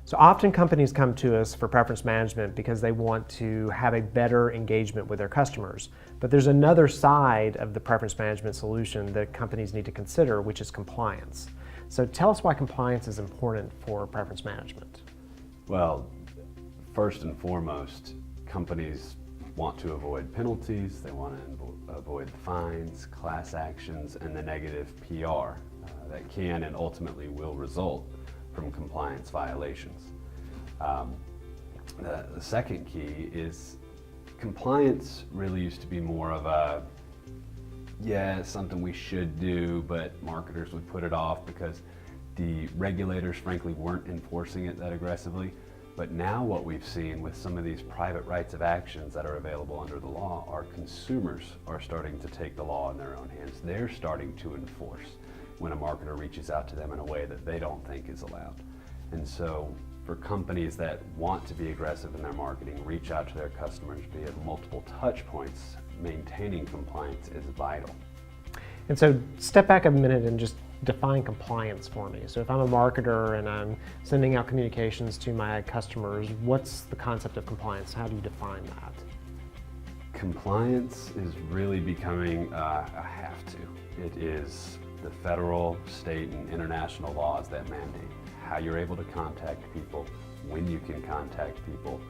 So often companies come to us for preference management because they want to have a better engagement with their customers. But there's another side of the preference management solution that companies need to consider, which is compliance. So tell us why compliance is important for preference management. Well, first and foremost, companies want to avoid penalties, they want to avoid fines, class actions, and the negative PR that can and ultimately will result from compliance violations. The second key is compliance really used to be more of a, yeah, it's something we should do, but marketers would put it off because the regulators frankly weren't enforcing it that aggressively. But now what we've seen with some of these private rights of actions that are available under the law, our consumers are starting to take the law in their own hands. They're starting to enforce when a marketer reaches out to them in a way that they don't think is allowed. And so for companies that want to be aggressive in their marketing, reach out to their customers via multiple touch points, maintaining compliance is vital. And so step back a minute and just define compliance for me. So if I'm a marketer and I'm sending out communications to my customers, what's the concept of compliance? How do you define that? Compliance is really becoming a have to. It is the federal, state, and international laws that mandate how you're able to contact people, when you can contact people,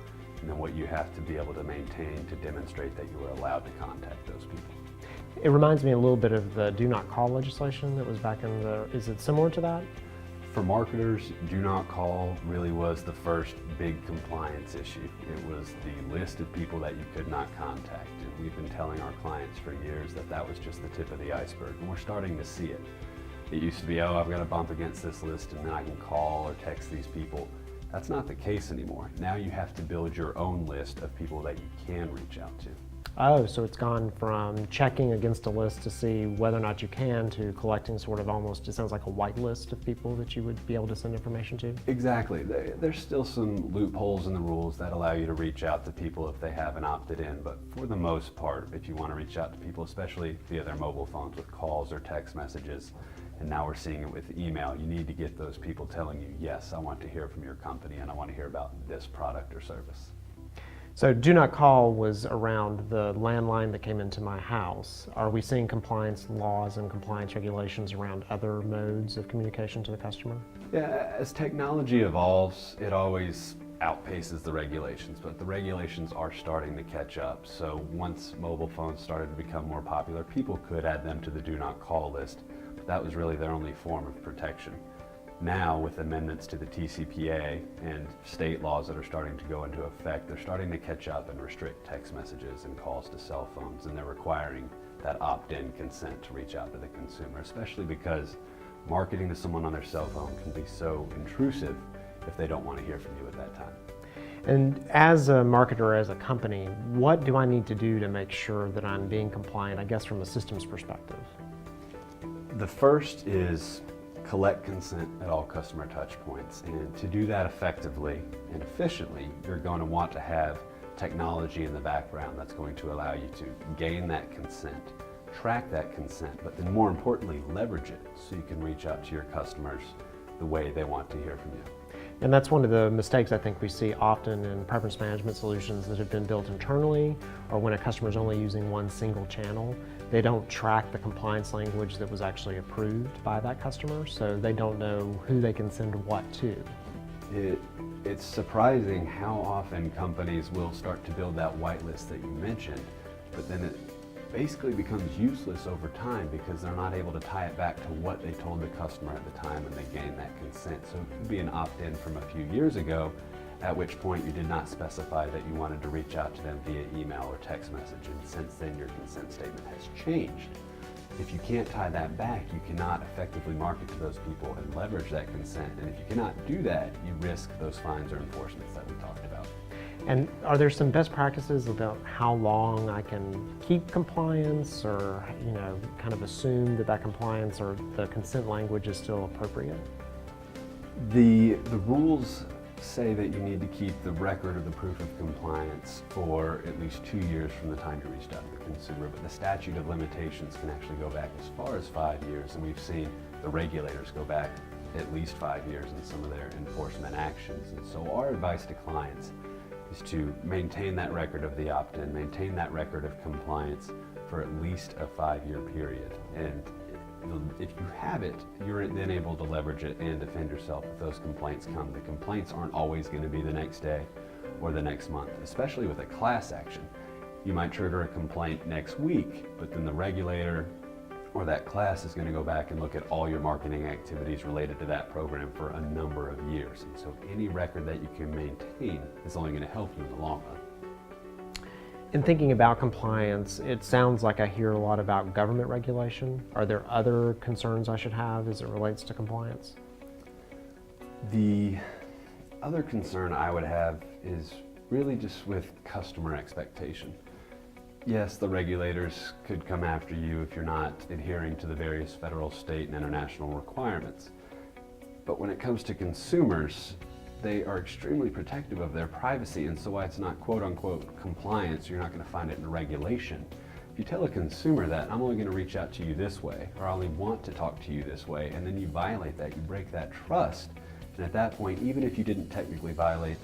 and then what you have to be able to maintain to demonstrate that you are allowed to contact those people. It reminds me a little bit of the do not call legislation that was back in the, is it similar to that? For marketers, do not call really was the first big compliance issue. It was the list of people that you could not contact. And we've been telling our clients for years that that was just the tip of the iceberg, and we're starting to see it. It used to be, oh, I've got to bump against this list and then I can call or text these people. That's not the case anymore. Now you have to build your own list of people that you can reach out to. Oh, so it's gone from checking against a list to see whether or not you can to collecting sort of almost, it sounds like a white list of people that you would be able to send information to? Exactly. There's still some loopholes in the rules that allow you to reach out to people if they haven't opted in, but for the most part, if you want to reach out to people, especially via their mobile phones with calls or text messages, and now we're seeing it with email, you need to get those people telling you, yes, I want to hear from your company and I want to hear about this product or service. So do not call was around the landline that came into my house. Are we seeing compliance laws and compliance regulations around other modes of communication to the customer? Yeah, as technology evolves, it always outpaces the regulations, but the regulations are starting to catch up. So once mobile phones started to become more popular, people could add them to the do not call list, but that was really their only form of protection. Now, with amendments to the TCPA and state laws that are starting to go into effect, they're starting to catch up and restrict text messages and calls to cell phones, and they're requiring that opt-in consent to reach out to the consumer, especially because marketing to someone on their cell phone can be so intrusive if they don't want to hear from you at that time. And as a marketer, as a company, what do I need to do to make sure that I'm being compliant, I guess from a systems perspective? The first is collect consent at all customer touch points, and to do that effectively and efficiently, you're going to want to have technology in the background that's going to allow you to gain that consent, track that consent, but then more importantly, leverage it so you can reach out to your customers the way they want to hear from you. And that's one of the mistakes I think we see often in preference management solutions that have been built internally, or when a customer is only using one single channel, they don't track the compliance language that was actually approved by that customer, so they don't know who they can send what to. It's surprising how often companies will start to build that whitelist that you mentioned, but then it basically becomes useless over time because they're not able to tie it back to what they told the customer at the time when they gained that consent. So it could be an opt-in from a few years ago, at which point you did not specify that you wanted to reach out to them via email or text message, and since then your consent statement has changed. If you can't tie that back, you cannot effectively market to those people and leverage that consent, and if you cannot do that, you risk those fines or enforcements that we talked about. And are there some best practices about how long I can keep compliance, or kind of assume that compliance or the consent language is still appropriate? The rules say that you need to keep the record of the proof of compliance for at least 2 years from the time you reached out to the consumer, but the statute of limitations can actually go back as far as 5 years, and we've seen the regulators go back at least 5 years in some of their enforcement actions. And so our advice to clients is to maintain that record of the opt-in, maintain that record of compliance for at least a 5-year period. And if you have it, you're then able to leverage it and defend yourself if those complaints come. The complaints aren't always going to be the next day or the next month, especially with a class action. You might trigger a complaint next week, but then the regulator or that class is going to go back and look at all your marketing activities related to that program for a number of years. And so any record that you can maintain is only going to help you in the long run. In thinking about compliance, it sounds like I hear a lot about government regulation. Are there other concerns I should have as it relates to compliance? The other concern I would have is really just with customer expectation. Yes, the regulators could come after you if you're not adhering to the various federal, state, and international requirements. But when it comes to consumers, they are extremely protective of their privacy, and so why it's not quote-unquote compliance, you're not going to find it in regulation. If you tell a consumer that I'm only going to reach out to you this way, or I only want to talk to you this way, and then you violate that, you break that trust, and at that point, even if you didn't technically violate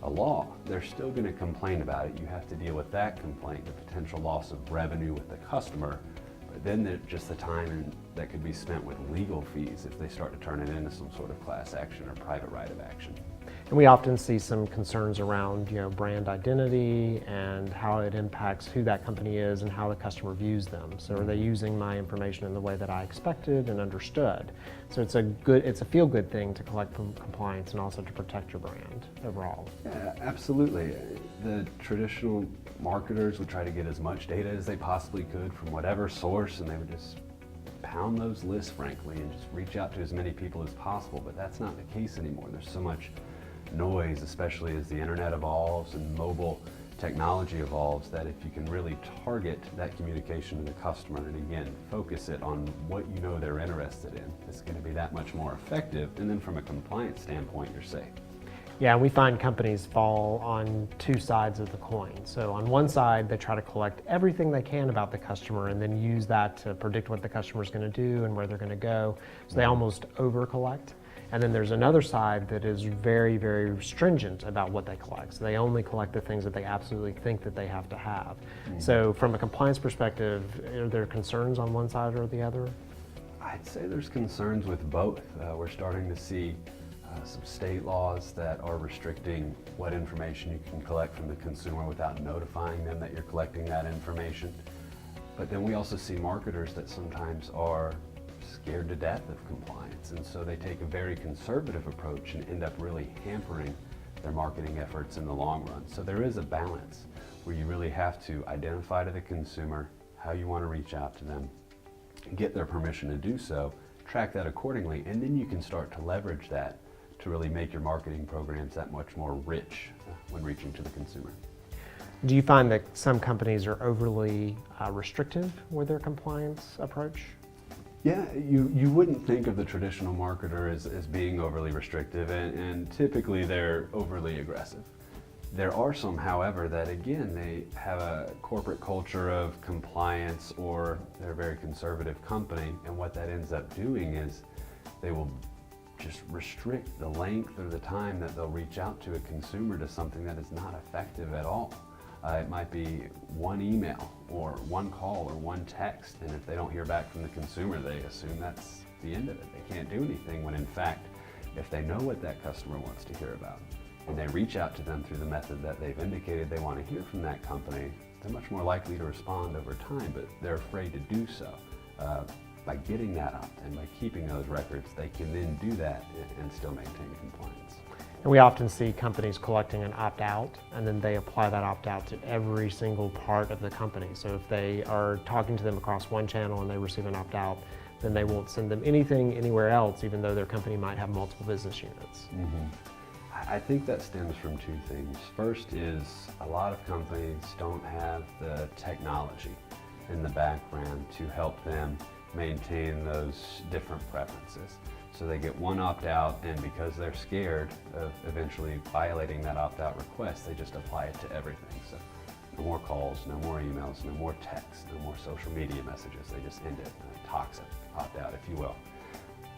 a law, they're still going to complain about it. You have to deal with that complaint, the potential loss of revenue with the customer, but then just the time that could be spent with legal fees if they start to turn it into some sort of class action or private right of action. And we often see some concerns around, brand identity and how it impacts who that company is and how the customer views them. So are they using my information in the way that I expected and understood? So it's a feel-good thing to collect compliance and also to protect your brand overall. Yeah, absolutely. The traditional marketers would try to get as much data as they possibly could from whatever source, and they would just pound those lists, frankly, and just reach out to as many people as possible. But that's not the case anymore. There's so much noise, especially as the internet evolves and mobile technology evolves, that if you can really target that communication to the customer and again focus it on what you know they're interested in, it's going to be that much more effective. And then from a compliance standpoint, you're safe. Yeah, we find companies fall on two sides of the coin. So on one side, they try to collect everything they can about the customer and then use that to predict what the customer is going to do and where they're going to go. So they almost over-collect. And then there's another side that is very, very stringent about what they collect. So they only collect the things that they absolutely think that they have to have. Mm-hmm. So from a compliance perspective, are there concerns on one side or the other? I'd say there's concerns with both. We're starting to see some state laws that are restricting what information you can collect from the consumer without notifying them that you're collecting that information. But then we also see marketers that sometimes are scared to death of compliance, and so they take a very conservative approach and end up really hampering their marketing efforts in the long run. So there is a balance where you really have to identify to the consumer how you want to reach out to them, get their permission to do so, track that accordingly, and then you can start to leverage that to really make your marketing programs that much more rich when reaching to the consumer. Do you find that some companies are overly restrictive with their compliance approach? Yeah, you wouldn't think of the traditional marketer as being overly restrictive, and typically they're overly aggressive. There are some, however, that again, they have a corporate culture of compliance, or they're a very conservative company, and what that ends up doing is they will just restrict the length or the time that they'll reach out to a consumer to something that is not effective at all. It might be one email or one call or one text, and if they don't hear back from the consumer, they assume that's the end of it. They can't do anything, when in fact, if they know what that customer wants to hear about and they reach out to them through the method that they've indicated they want to hear from that company, they're much more likely to respond over time, but they're afraid to do so. By getting that up and by keeping those records, they can then do that and still maintain compliance. And we often see companies collecting an opt-out, and then they apply that opt-out to every single part of the company. So if they are talking to them across one channel and they receive an opt-out, then they won't send them anything anywhere else, even though their company might have multiple business units. Mm-hmm. I think that stems from two things. First is a lot of companies don't have the technology in the background to help them maintain those different preferences. So they get one opt-out, and because they're scared of eventually violating that opt-out request, they just apply it to everything. So no more calls, no more emails, no more texts, no more social media messages. They just end it. Toxic opt-out, if you will.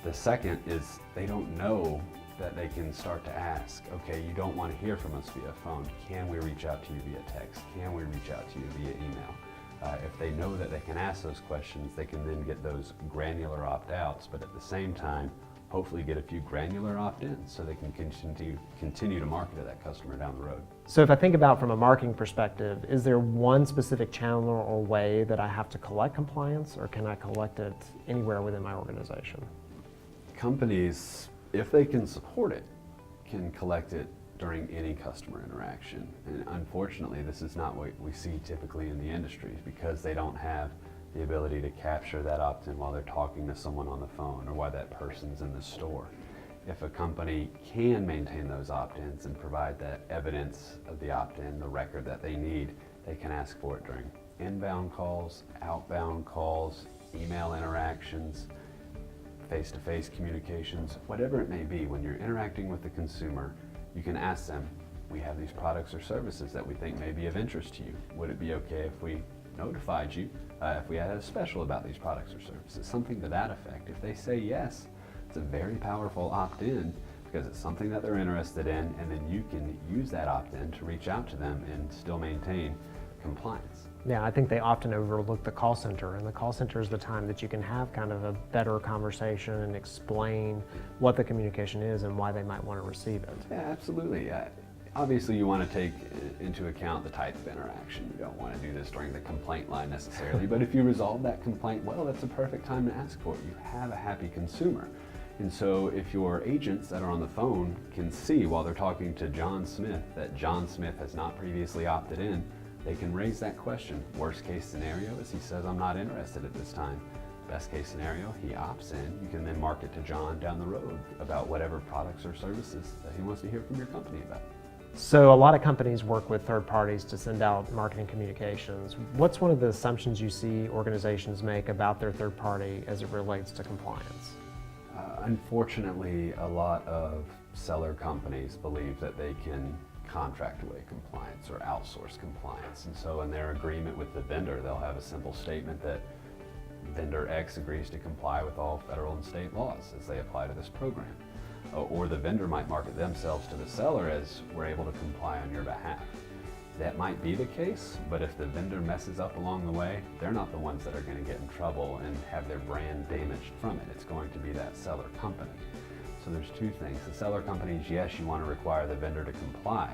The second is they don't know that they can start to ask, okay, you don't want to hear from us via phone. Can we reach out to you via text? Can we reach out to you via email? If they know that they can ask those questions, they can then get those granular opt-outs, but at the same time, hopefully get a few granular opt-ins so they can continue to market to that customer down the road. So if I think about from a marketing perspective, is there one specific channel or way that I have to collect compliance, or can I collect it anywhere within my organization? Companies, if they can support it, can collect it during any customer interaction. And unfortunately, this is not what we see typically in the industry, because they don't have the ability to capture that opt-in while they're talking to someone on the phone or while that person's in the store. If a company can maintain those opt-ins and provide that evidence of the opt-in, the record that they need, they can ask for it during inbound calls, outbound calls, email interactions, face-to-face communications, whatever it may be. When you're interacting with the consumer, you can ask them, we have these products or services that we think may be of interest to you. Would it be okay if we notified you if we had a special about these products or services, something to that effect? If they say yes, it's a very powerful opt-in because it's something that they're interested in, and then you can use that opt-in to reach out to them and still maintain compliance. Yeah, I think they often overlook the call center, and the call center is the time that you can have kind of a better conversation and explain what the communication is and why they might want to receive it. Yeah, absolutely. Obviously, you want to take into account the type of interaction. You don't want to do this during the complaint line necessarily, but if you resolve that complaint well, that's a perfect time to ask for it. You have a happy consumer. And so if your agents that are on the phone can see while they're talking to John Smith that John Smith has not previously opted in, they can raise that question. Worst case scenario is he says, I'm not interested at this time. Best case scenario, he opts in. You can then market to John down the road about whatever products or services that he wants to hear from your company about. So a lot of companies work with third parties to send out marketing communications. What's one of the assumptions you see organizations make about their third party as it relates to compliance? Unfortunately, a lot of seller companies believe that they can contract away compliance or outsource compliance. And so in their agreement with the vendor, they'll have a simple statement that vendor X agrees to comply with all federal and state laws as they apply to this program. Or the vendor might market themselves to the seller as we're able to comply on your behalf. That might be the case, but if the vendor messes up along the way, they're not the ones that are going to get in trouble and have their brand damaged from it. It's going to be that seller company. So there's two things. The seller companies, yes, you want to require the vendor to comply,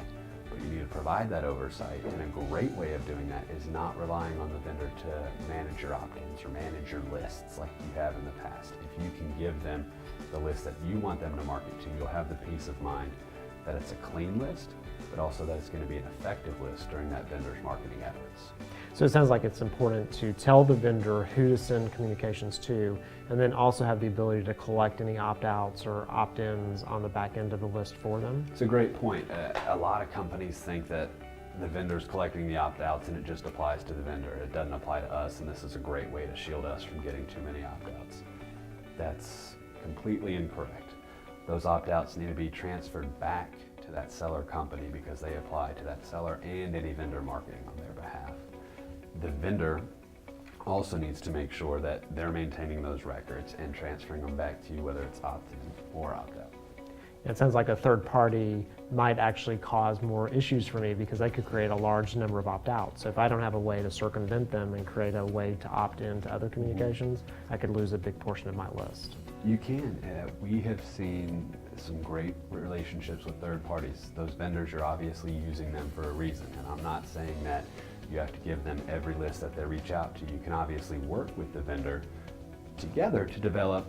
but you need to provide that oversight. And a great way of doing that is not relying on the vendor to manage your opt-ins or manage your lists like you have in the past. If you can give them the list that you want them to market to, you'll have the peace of mind that it's a clean list, but also that it's going to be an effective list during that vendor's marketing efforts. So it sounds like it's important to tell the vendor who to send communications to, and then also have the ability to collect any opt-outs or opt-ins on the back end of the list for them. It's a great point. A lot of companies think that the vendor's collecting the opt-outs and it just applies to the vendor. It doesn't apply to us, and this is a great way to shield us from getting too many opt-outs. That's completely incorrect. Those opt-outs need to be transferred back to that seller company because they apply to that seller and any vendor marketing on their behalf. The vendor also needs to make sure that they're maintaining those records and transferring them back to you, whether it's opt-in or opt-out. It sounds like a third party might actually cause more issues for me because they could create a large number of opt-outs. So if I don't have a way to circumvent them and create a way to opt in to other communications, I could lose a big portion of my list. You can. We have seen some great relationships with third parties. Those vendors are obviously using them for a reason, and I'm not saying that you have to give them every list that they reach out to. You can obviously work with the vendor together to develop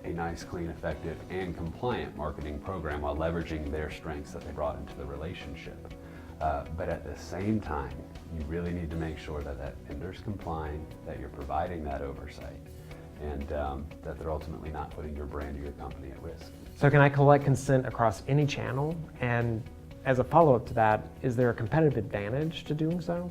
a nice, clean, effective, and compliant marketing program while leveraging their strengths that they brought into the relationship. But at the same time, you really need to make sure that that vendor's complying, that you're providing that oversight, and that they're ultimately not putting your brand or your company at risk. So can I collect consent across any channel? And as a follow-up to that, is there a competitive advantage to doing so?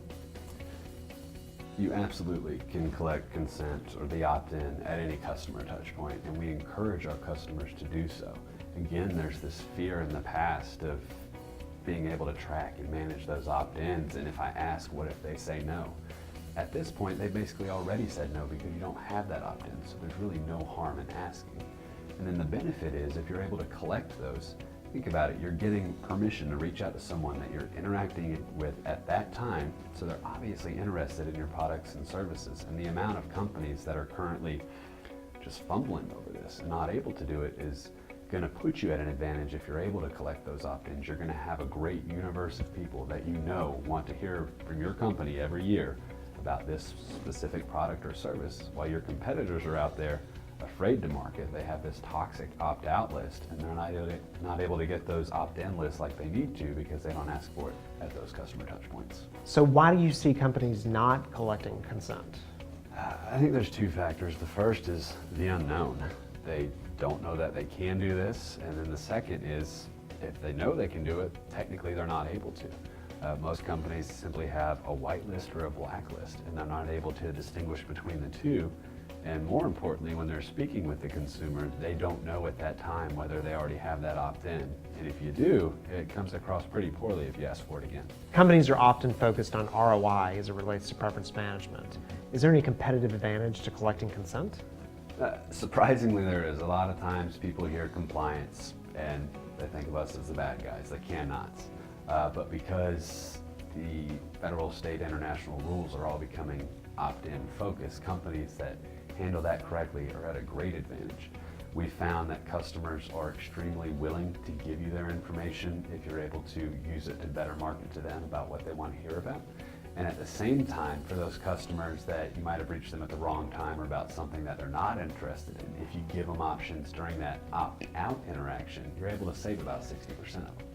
You absolutely can collect consent or the opt-in at any customer touch point, and we encourage our customers to do so. Again, there's this fear in the past of being able to track and manage those opt-ins, and if I ask, what if they say no? At this point, they basically already said no because you don't have that opt-in, so there's really no harm in asking. And then the benefit is if you're able to collect those, think about it, you're getting permission to reach out to someone that you're interacting with at that time, so they're obviously interested in your products and services. And the amount of companies that are currently just fumbling over this and not able to do it is going to put you at an advantage if you're able to collect those opt-ins. You're going to have a great universe of people that you know want to hear from your company every year about this specific product or service, while your competitors are out there afraid to market. They have this toxic opt-out list, and they're not able to get those opt-in lists like they need to because they don't ask for it at those customer touch points. So why do you see companies not collecting consent? I think there's two factors. The first is the unknown. They don't know that they can do this, and then the second is if they know they can do it, technically they're not able to. Most companies simply have a whitelist or a blacklist, and they're not able to distinguish between the two. And more importantly, when they're speaking with the consumer, they don't know at that time whether they already have that opt-in. And if you do, it comes across pretty poorly if you ask for it again. Companies are often focused on ROI as it relates to preference management. Is there any competitive advantage to collecting consent? Surprisingly, there is. A lot of times people hear compliance and they think of us as the bad guys, the can-nots. But because the federal, state, international rules are all becoming opt-in focused, companies that handle that correctly are at a great advantage. We found that customers are extremely willing to give you their information if you're able to use it to better market to them about what they want to hear about. And at the same time, for those customers that you might have reached them at the wrong time or about something that they're not interested in, if you give them options during that opt-out interaction, you're able to save about 60% of them.